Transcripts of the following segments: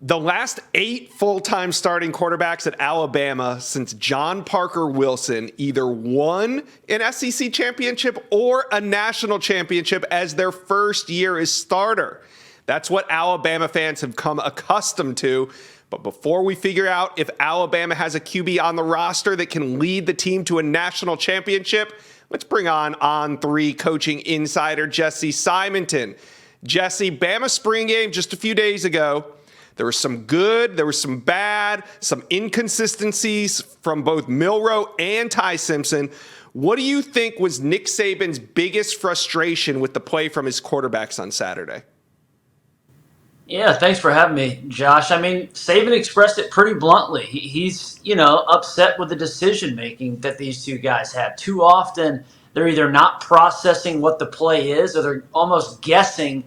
The last 8 full-time starting quarterbacks at Alabama since John Parker Wilson either won an SEC championship or a national championship as their first year as starter. That's what Alabama fans have come accustomed to. But before we figure out if Alabama has a QB on the roster that can lead the team to a national championship, let's bring on three coaching insider Jesse Simonton. Jesse, Bama spring game just a few days ago. There was some good, there was some bad, some inconsistencies from both Milroe and Ty Simpson. What do you think was Nick Saban's biggest frustration with the play from his quarterbacks on Saturday? Yeah, thanks for having me, Josh. I mean, Saban expressed it pretty bluntly. He's, upset with the decision making that these two guys had. Too often, they're either not processing what the play is, or they're almost guessing,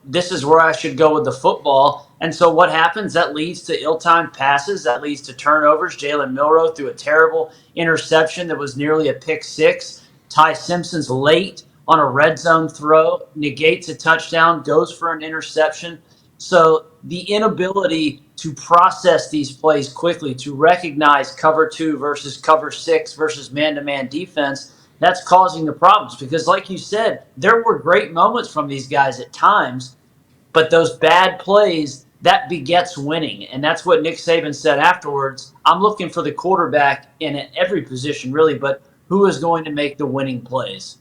this is where I should go with the football. And so what happens? That leads to ill-timed passes. That leads to turnovers. Jalen Milroe threw a terrible interception that was nearly a pick six. Ty Simpson's late on a red zone throw, negates a touchdown, goes for an interception. So the inability to process these plays quickly, to recognize cover two versus cover six versus man-to-man defense, that's causing the problems. Because like you said, there were great moments from these guys at times, but those bad plays, that begets winning. And that's what Nick Saban said afterwards. I'm looking for the quarterback in every position, really, but who is going to make the winning plays?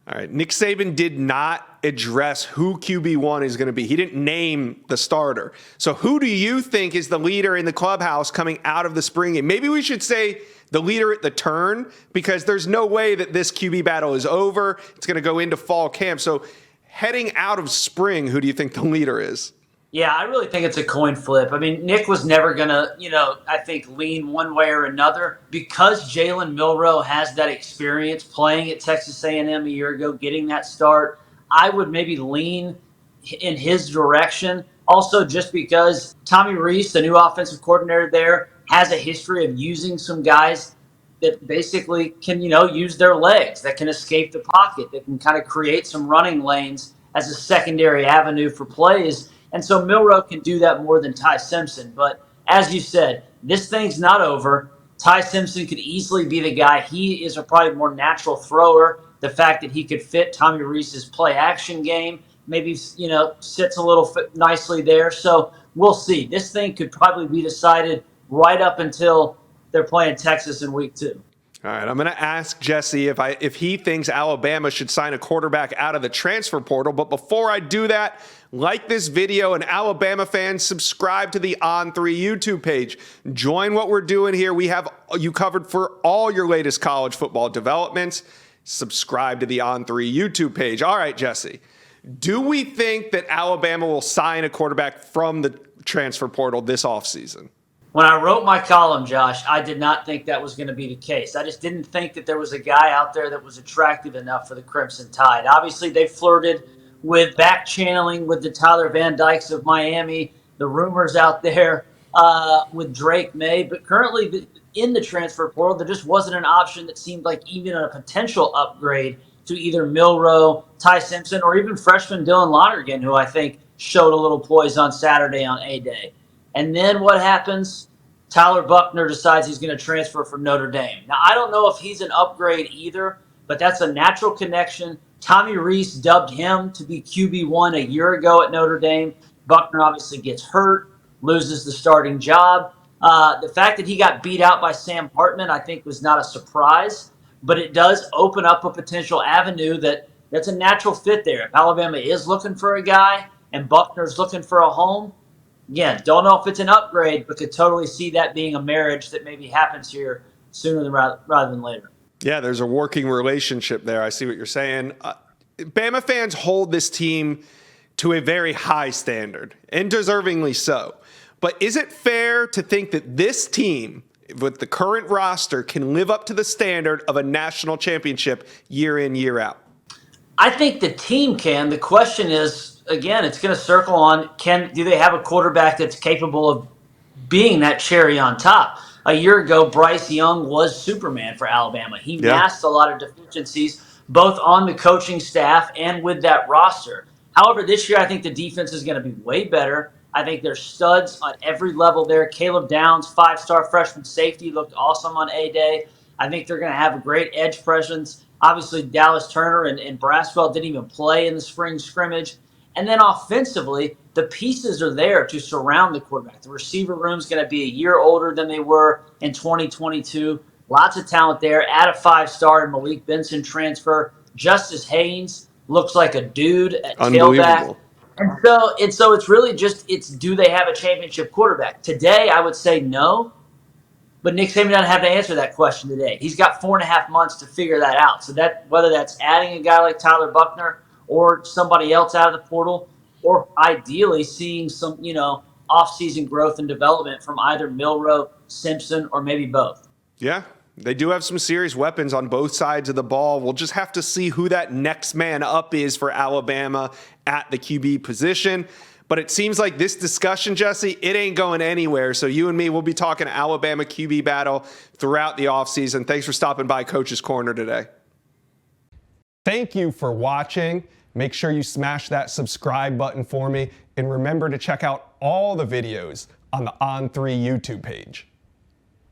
All right, Nick Saban did not address who QB1 is going to be. He didn't name the starter. So who do you think is the leader in the clubhouse coming out of the spring game? Maybe we should say the leader at the turn, because there's no way that this QB battle is over. It's going to go into fall camp. So heading out of spring, who do you think the leader is? Yeah, I really think it's a coin flip. I mean, Nick was never going to, I think lean one way or another because Jalen Milroe has that experience playing at Texas A&M a year ago, getting that start. I would maybe lean in his direction. Also, just because Tommy Rees, the new offensive coordinator there, has a history of using some guys that basically can, use their legs, that can escape the pocket, that can kind of create some running lanes as a secondary avenue for plays. And so Milroe can do that more than Ty Simpson. But as you said, this thing's not over. Ty Simpson could easily be the guy. He is a probably more natural thrower. The fact that he could fit Tommy Rees's play-action game maybe, sits a little nicely there. So we'll see. This thing could probably be decided right up until they're playing Texas in week 2. All right, I'm going to ask Jesse if he thinks Alabama should sign a quarterback out of the transfer portal. But before I do that, like this video, and Alabama fans, subscribe to the On3 YouTube page. Join what we're doing here. We have you covered for all your latest college football developments. Subscribe to the On3 YouTube page. All right, Jesse, do we think that Alabama will sign a quarterback from the transfer portal this offseason? When I wrote my column, Josh, I did not think that was going to be the case. I just didn't think that there was a guy out there that was attractive enough for the Crimson Tide. Obviously, they flirted with back channeling with the Tyler Van Dykes of Miami, the rumors out there with Drake May. But currently in the transfer portal, there just wasn't an option that seemed like even a potential upgrade to either Milroe, Ty Simpson, or even freshman Dylan Lonergan, who I think showed a little poise on Saturday on A-Day. And then what happens? Tyler Buckner decides he's going to transfer from Notre Dame. Now, I don't know if he's an upgrade either, but that's a natural connection. Tommy Rees dubbed him to be QB1 a year ago at Notre Dame. Buckner obviously gets hurt, loses the starting job. The fact that he got beat out by Sam Hartman, I think, was not a surprise, but it does open up a potential avenue that's a natural fit there. If Alabama is looking for a guy and Buckner's looking for a home, again, don't know if it's an upgrade, but could totally see that being a marriage that maybe happens here sooner rather than later. Yeah, there's a working relationship there. I see what you're saying. Bama fans hold this team to a very high standard, and deservingly so. But is it fair to think that this team, with the current roster, can live up to the standard of a national championship year in, year out? I think the team can. The question is, again, it's going to circle on, do they have a quarterback that's capable of being that cherry on top? A year ago, Bryce Young was Superman for Alabama. He masked a lot of deficiencies, both on the coaching staff and with that roster. However, this year, I think the defense is going to be way better. I think they're studs on every level there. Caleb Downs, 5-star freshman safety, looked awesome on A-Day. I think they're going to have a great edge presence. Obviously, Dallas Turner and Braswell didn't even play in the spring scrimmage. And then offensively, the pieces are there to surround the quarterback. The receiver room is going to be a year older than they were in 2022. Lots of talent there. Add a 5-star Malik Benson transfer. Justice Haynes looks like a dude at tailback. Unbelievable. And so it's really just, do they have a championship quarterback? Today, I would say no, but Nick Saban doesn't have to answer that question today. He's got 4.5 months to figure that out. So that, whether that's adding a guy like Tyler Buckner or somebody else out of the portal, or ideally seeing some, off-season growth and development from either Milroe, Simpson, or maybe both. Yeah, they do have some serious weapons on both sides of the ball. We'll just have to see who that next man up is for Alabama at the QB position. But it seems like this discussion, Jesse, it ain't going anywhere. So you and me will be talking Alabama QB battle throughout the offseason. Thanks for stopping by Coach's Corner today. Thank you for watching. Make sure you smash that subscribe button for me. And remember to check out all the videos on the On3 YouTube page.